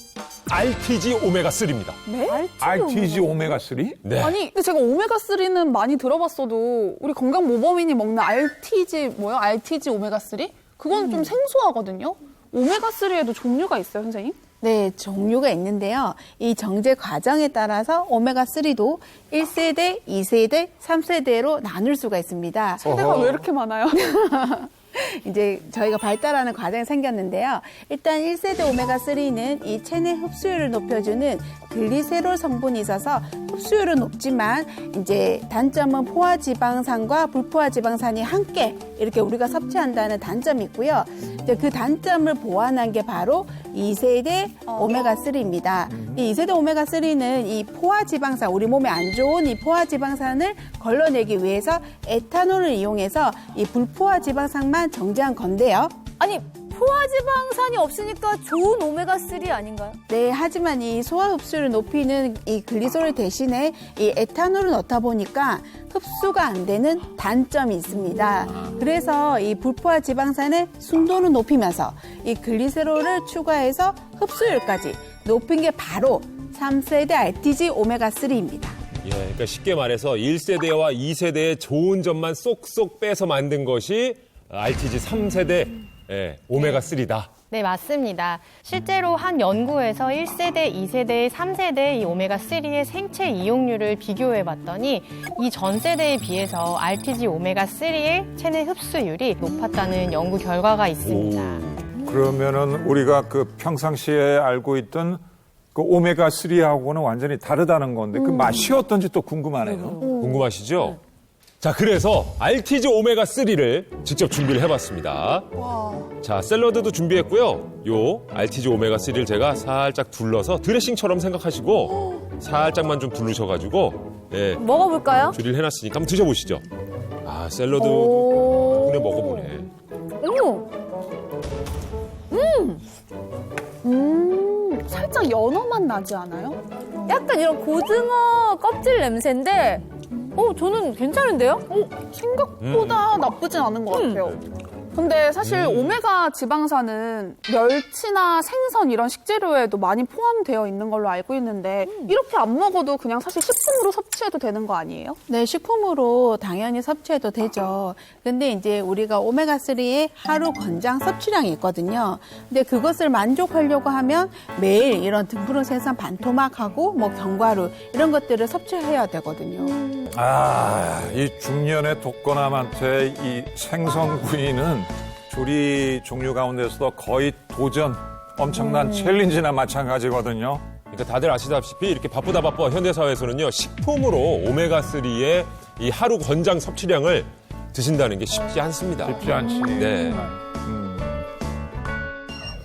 RTG 오메가3입니다. 네? RTG 오메가3? 네. 아니, 근데 제가 오메가3는 많이 들어봤어도 우리 건강 모범인이 먹는 RTG 오메가3? 그건 좀 생소하거든요. 오메가3에도 종류가 있어요, 선생님? 네, 종류가 있는데요. 이 정제 과정에 따라서 오메가3도 1세대, 2세대, 3세대로 나눌 수가 있습니다. 세대가 왜 이렇게 많아요? 이제 저희가 발달하는 과정이 생겼는데요. 일단 1세대 오메가3는 이 체내 흡수율을 높여주는 글리세롤 성분이 있어서 흡수율은 높지만 이제 단점은 포화지방산과 불포화지방산이 함께 이렇게 우리가 섭취한다는 단점이 있고요. 이제 그 단점을 보완한 게 바로 2세대 오메가3입니다. 이 2세대 오메가3는 이 포화지방산, 우리 몸에 안 좋은 이 포화지방산을 걸러내기 위해서 에탄올을 이용해서 이 불포화지방산만 정제한 건데요. 아니 포화지방산이 없으니까 좋은 오메가3 아닌가요? 네, 하지만 이 소화 흡수를 높이는 이 글리세롤 대신에 이 에탄올을 넣다 보니까 흡수가 안 되는 단점이 있습니다. 그래서 이 불포화 지방산의 순도를 높이면서 이 글리세롤을 추가해서 흡수율까지 높인 게 바로 3세대 RTG 오메가3입니다. 예, 그러니까 쉽게 말해서 1세대와 2세대의 좋은 점만 쏙쏙 빼서 만든 것이 RTG 3세대 오메가3다. 네, 맞습니다. 실제로 한 연구에서 1세대, 2세대, 3세대 이 오메가3의 생체 이용률을 비교해 봤더니 이 전 세대에 비해서 RTG 오메가3의 체내 흡수율이 높았다는 연구 결과가 있습니다. 그러면은 우리가 그 평상시에 알고 있던 그 오메가3하고는 완전히 다르다는 건데 그 맛이 어떤지 또 궁금하네요. 궁금하시죠? 자, 그래서 RTG 오메가3를 직접 준비를 해봤습니다. 자, 샐러드도 준비했고요. 요 RTG 오메가3를 제가 살짝 둘러서 드레싱처럼 생각하시고 살짝만 좀 두르셔가지고 예, 먹어볼까요? 조리를 해놨으니까 한번 드셔보시죠. 아, 샐러드 오. 덕분에 먹어보네. 살짝 연어 맛 나지 않아요? 약간 이런 고등어 껍질 냄새인데 저는 괜찮은데요? 생각보다 나쁘진 않은 것 같아요. 근데 사실 오메가 지방산은 멸치나 생선 이런 식재료에도 많이 포함되어 있는 걸로 알고 있는데 이렇게 안 먹어도 그냥 사실 식품으로 섭취해도 되는 거 아니에요? 네, 식품으로 당연히 섭취해도 되죠. 근데 이제 우리가 오메가3의 하루 권장 섭취량이 있거든요. 근데 그것을 만족하려고 하면 매일 이런 등푸른 생선 반토막하고 뭐 견과류 이런 것들을 섭취해야 되거든요. 이 중년의 독거남한테 이 생선구이는 조리 종류 가운데서도 거의 도전, 엄청난 챌린지나 마찬가지거든요. 그러니까 다들 아시다시피 이렇게 바쁘다 현대사회에서는요, 식품으로 오메가3의 이 하루 권장 섭취량을 드신다는 게 쉽지 않습니다. 쉽지 않지. 네.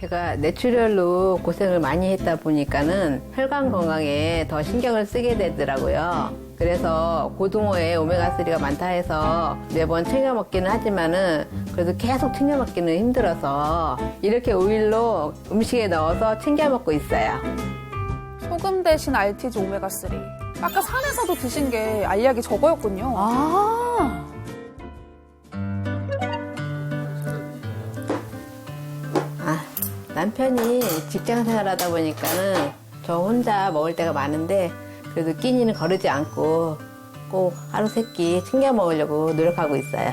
제가 뇌출혈로 고생을 많이 했다 보니까는 혈관 건강에 더 신경을 쓰게 되더라고요. 그래서 고등어에 오메가3가 많다 해서 매번 챙겨 먹기는 하지만은 그래도 계속 챙겨 먹기는 힘들어서 이렇게 오일로 음식에 넣어서 챙겨 먹고 있어요. 소금 대신 RTG 오메가3. 아까 산에서도 드신 게 알약이 저거였군요. 남편이 직장 생활하다 보니까는 저 혼자 먹을 때가 많은데 그래도 끼니는 거르지 않고 꼭 하루 세 끼 챙겨 먹으려고 노력하고 있어요.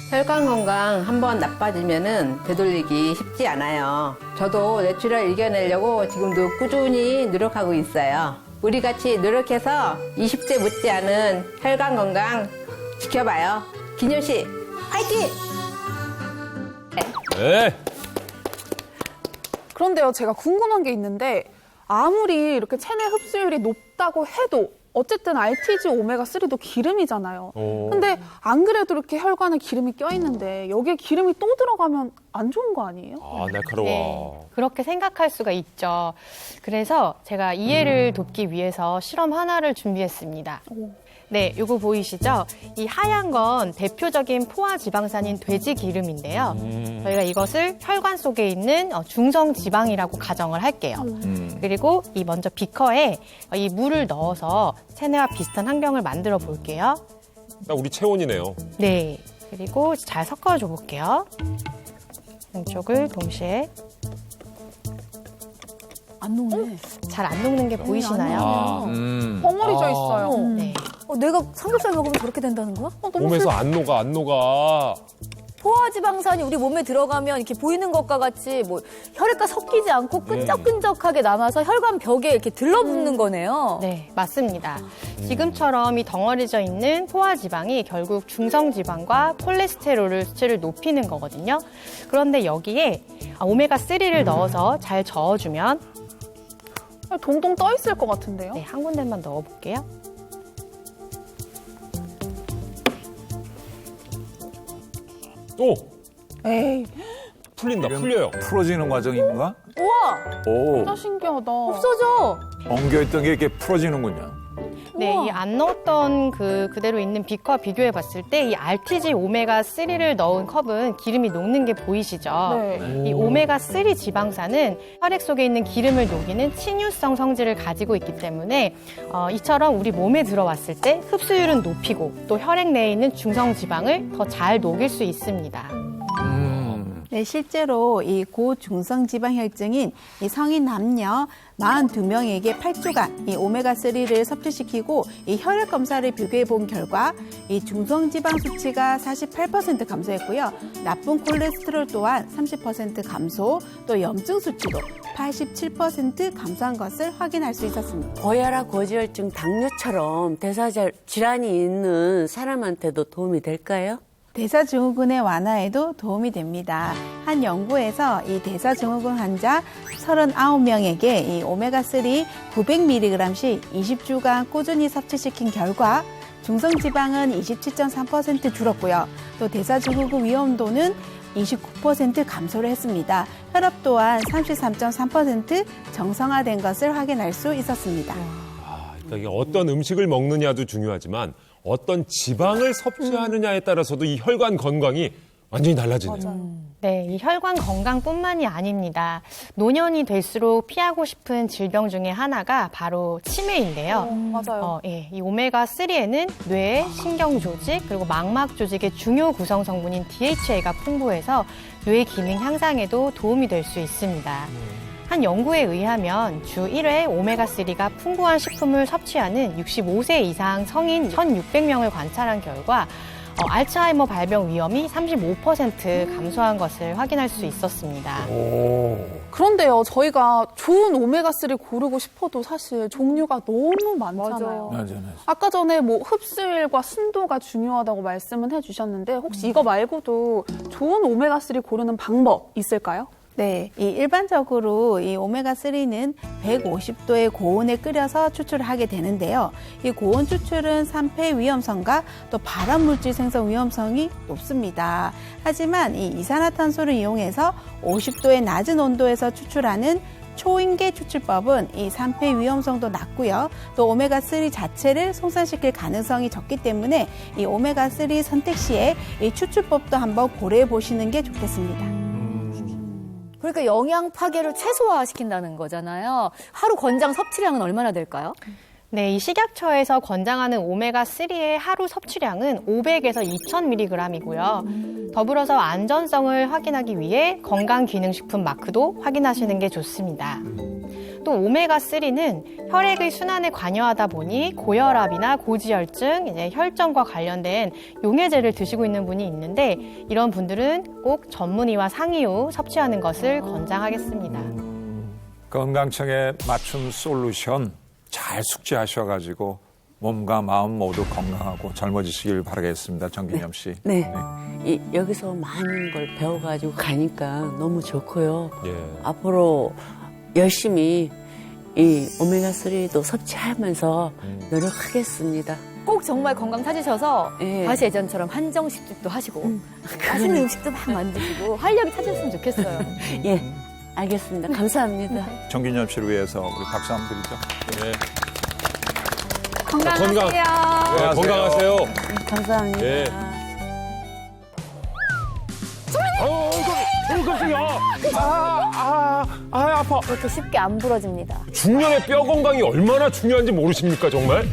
혈관 건강 한번 나빠지면은 되돌리기 쉽지 않아요. 저도 뇌출혈 이겨내려고 지금도 꾸준히 노력하고 있어요. 우리 같이 노력해서 20대 못지않은 혈관 건강 지켜봐요. 기념 씨, 화이팅! 네. 그런데요, 제가 궁금한 게 있는데 아무리 이렇게 체내 흡수율이 높다고 해도 어쨌든 RTG 오메가3도 기름이잖아요. 근데 안 그래도 이렇게 혈관에 기름이 껴있는데 여기에 기름이 또 들어가면 안 좋은 거 아니에요? 날카로워. 네, 그렇게 생각할 수가 있죠. 그래서 제가 이해를 돕기 위해서 실험 하나를 준비했습니다. 네, 요거 보이시죠? 이 하얀 건 대표적인 포화 지방산인 돼지 기름인데요. 저희가 이것을 혈관 속에 있는 중성 지방이라고 가정을 할게요. 그리고 이 먼저 비커에 이 물을 넣어서 체내와 비슷한 환경을 만들어 볼게요. 딱 우리 체온이네요. 네, 그리고 잘 섞어줘 볼게요. 양쪽을 동시에. 안 녹네. 잘 안 녹는 게 보이시나요? 벙어리 져 있어요. 네. 내가 삼겹살 먹으면 저렇게 된다는 거야? 몸에서 안 녹아. 포화지방산이 우리 몸에 들어가면 이렇게 보이는 것과 같이 뭐 혈액과 섞이지 않고 끈적끈적하게 남아서 혈관 벽에 이렇게 들러붙는 거네요. 네, 맞습니다. 지금처럼 이 덩어리져 있는 포화지방이 결국 중성지방과 콜레스테롤 수치를 높이는 거거든요. 그런데 여기에 오메가3를 넣어서 잘 저어주면 동동 떠 있을 것 같은데요? 네, 한 군데만 넣어볼게요. 오! 에이, 풀린다, 풀려요. 풀어지는 과정인가? 우와! 오, 진짜 신기하다. 없어져! 엉겨있던 게 이렇게 풀어지는군요. 네, 이 안 넣었던 그대로 있는 비커와 비교해 봤을 때 이 RTG 오메가3를 넣은 컵은 기름이 녹는 게 보이시죠? 네. 이 오메가3 지방산은 혈액 속에 있는 기름을 녹이는 친유성 성질을 가지고 있기 때문에 이처럼 우리 몸에 들어왔을 때 흡수율은 높이고 또 혈액 내에 있는 중성 지방을 더 잘 녹일 수 있습니다. 네, 실제로 이 고중성 지방 혈증인 이 성인 남녀 42명에게 8주간 이 오메가3를 섭취시키고 이 혈액 검사를 비교해 본 결과 이 중성 지방 수치가 48% 감소했고요. 나쁜 콜레스테롤 또한 30% 감소, 또 염증 수치도 87% 감소한 것을 확인할 수 있었습니다. 고혈압, 고지혈증, 당뇨처럼 대사질환이 있는 사람한테도 도움이 될까요? 대사증후군의 완화에도 도움이 됩니다. 한 연구에서 이 대사증후군 환자 39명에게 이 오메가3 900mg씩 20주간 꾸준히 섭취시킨 결과 중성지방은 27.3% 줄었고요. 또 대사증후군 위험도는 29% 감소를 했습니다. 혈압 또한 33.3% 정상화된 것을 확인할 수 있었습니다. 그러니까 이게 어떤 음식을 먹느냐도 중요하지만 어떤 지방을 섭취하느냐에 따라서도 이 혈관 건강이 완전히 달라지네요. 네, 이 혈관 건강뿐만이 아닙니다. 노년이 될수록 피하고 싶은 질병 중에 하나가 바로 치매인데요. 맞아요. 이 오메가3에는 뇌, 신경 조직, 그리고 망막 조직의 중요 구성 성분인 DHA가 풍부해서 뇌 기능 향상에도 도움이 될 수 있습니다. 한 연구에 의하면 주 1회 오메가3가 풍부한 식품을 섭취하는 65세 이상 성인 1,600명을 관찰한 결과 알츠하이머 발병 위험이 35% 감소한 것을 확인할 수 있었습니다. 그런데요, 저희가 좋은 오메가3 고르고 싶어도 사실 종류가 너무 많잖아요. 맞아요. 아까 전에 뭐 흡수율과 순도가 중요하다고 말씀은 해주셨는데 혹시 이거 말고도 좋은 오메가3 고르는 방법 있을까요? 네, 이 일반적으로 이 오메가3는 150도의 고온에 끓여서 추출을 하게 되는데요. 이 고온 추출은 산패 위험성과 또 발암물질 생성 위험성이 높습니다. 하지만 이 이산화탄소를 이용해서 50도의 낮은 온도에서 추출하는 초인계 추출법은 이 산패 위험성도 낮고요. 또 오메가3 자체를 손상시킬 가능성이 적기 때문에 이 오메가3 선택 시에 이 추출법도 한번 고려해 보시는 게 좋겠습니다. 그러니까 영양 파괴를 최소화시킨다는 거잖아요. 하루 권장 섭취량은 얼마나 될까요? 네, 이 식약처에서 권장하는 오메가3의 하루 섭취량은 500에서 2000mg이고요. 더불어서 안전성을 확인하기 위해 건강기능식품 마크도 확인하시는 게 좋습니다. 또 오메가3는 혈액의 순환에 관여하다 보니 고혈압이나 고지혈증, 이제 혈전과 관련된 용해제를 드시고 있는 분이 있는데 이런 분들은 꼭 전문의와 상의 후 섭취하는 것을 권장하겠습니다. 건강청의 맞춤 솔루션 잘 숙지하셔가지고 몸과 마음 모두 건강하고 젊어지시길 바라겠습니다. 정기념 씨. 네. 여기서 많은 걸 배워가지고 가니까 너무 좋고요. 예. 앞으로 열심히 이 오메가3도 섭취하면서 노력하겠습니다. 꼭 정말 건강 찾으셔서 예. 다시 예전처럼 한정식집도 하시고 맛있는 음식도 막 만드시고 활력이 찾으셨으면 좋겠어요. 예, 알겠습니다. 감사합니다. 정기념 씨를 위해서 우리 박수 한번 드리죠. 네. 건강하세요. 네, 건강하세요. 감사합니다. 예. 깜짝이야. 아파. 그렇게 쉽게 안 부러집니다. 중년의 뼈 건강이 얼마나 중요한지 모르십니까, 정말?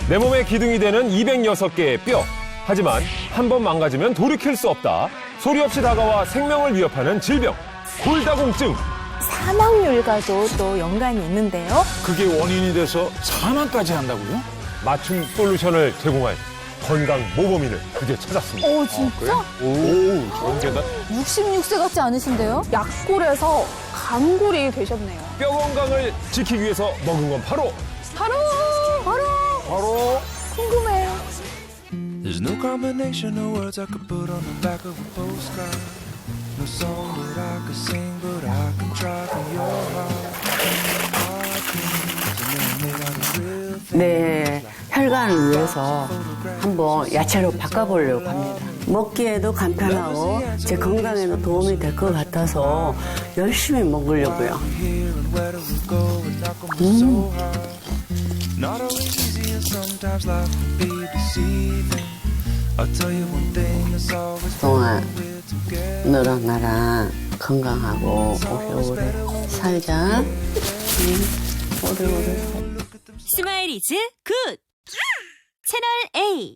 내 몸의 기둥이 되는 206개의 뼈. 하지만 한 번 망가지면 돌이킬 수 없다. 소리 없이 다가와 생명을 위협하는 질병, 골다공증. 사망률과도 또 연관이 있는데요. 그게 원인이 돼서 사망까지 한다고요? 맞춤 솔루션을 제공할 건강 모범인을 드디어 찾았습니다. 오, 진짜? 좋은 계단. 66세 같지 않으신데요? 약골에서 강골이 되셨네요. 뼈 건강을 지키기 위해서 먹은 건 바로 궁금해요. There's no combination of words I could put on the back of a postcard. No song that I could sing, but I can try for your heart. 네, 혈관을 위해서 한번 야채로 바꿔보려고 합니다. 먹기에도 간편하고 제 건강에도 도움이 될 것 같아서 열심히 먹으려고요. Not always easy and sometimes life can be deceiving. I'll tell you one thing that's always 동아, 너랑 나랑 건강하고 오래오래 살자. 오래오래 살자. 스마일 이즈 굿! 채널 A